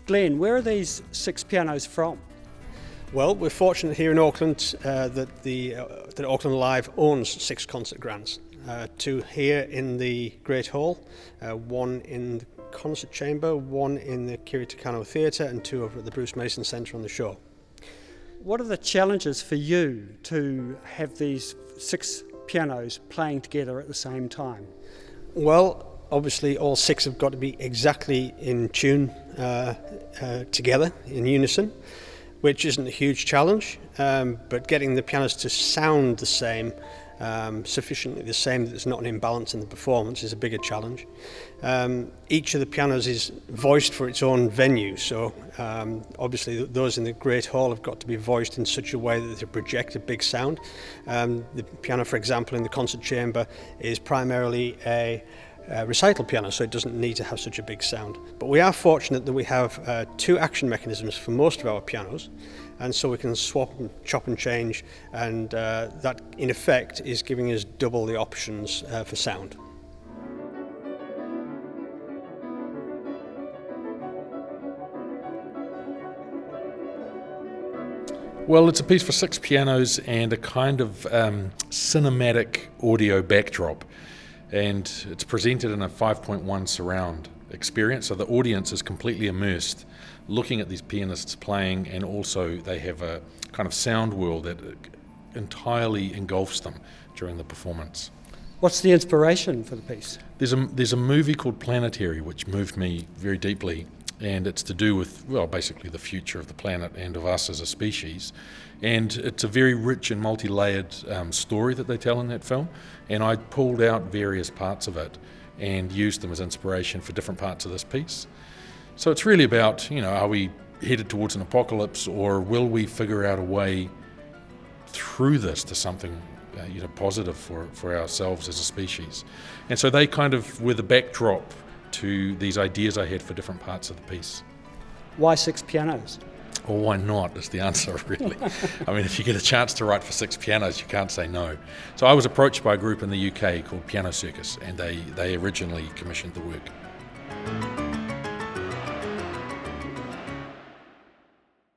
Glenn, where are these 6 pianos from? Well, we're fortunate here in Auckland that Auckland Live owns 6 concert grands. 2 here in the Great Hall, 1 in the Concert Chamber, 1 in the Kiritakano Theatre, and 2 over at the Bruce Mason Centre on the shore. What are the challenges for you to have these 6 pianos playing together at the same time? Well, obviously all 6 have got to be exactly in tune together, in unison, which isn't a huge challenge, but getting the pianos to sound the same, sufficiently the same that there's not an imbalance in the performance is a bigger challenge. Each of the pianos is voiced for its own venue, so obviously those in the Great Hall have got to be voiced in such a way that they project a big sound. The piano, for example, in the Concert Chamber is primarily a recital piano, so it doesn't need to have such a big sound. But we are fortunate that we have 2 action mechanisms for most of our pianos, and so we can swap and chop and change, and that in effect is giving us double the options for sound. Well, it's a piece for 6 pianos and a kind of cinematic audio backdrop, and it's presented in a 5.1 surround experience, so the audience is completely immersed looking at these pianists playing, and also they have a kind of sound world that entirely engulfs them during the performance. What's the inspiration for the piece? There's a movie called Planetary which moved me very deeply, and it's to do with, well, basically the future of the planet and of us as a species. And it's a very rich and multi-layered story that they tell in that film, and I pulled out various parts of it and used them as inspiration for different parts of this piece. So it's really about, are we headed towards an apocalypse, or will we figure out a way through this to something positive for ourselves as a species? And so they kind of were the backdrop to these ideas I had for different parts of the piece. Why 6 pianos? Or why not is the answer, really. I mean, if you get a chance to write for 6 pianos, you can't say no. So I was approached by a group in the UK called Piano Circus, and they originally commissioned the work.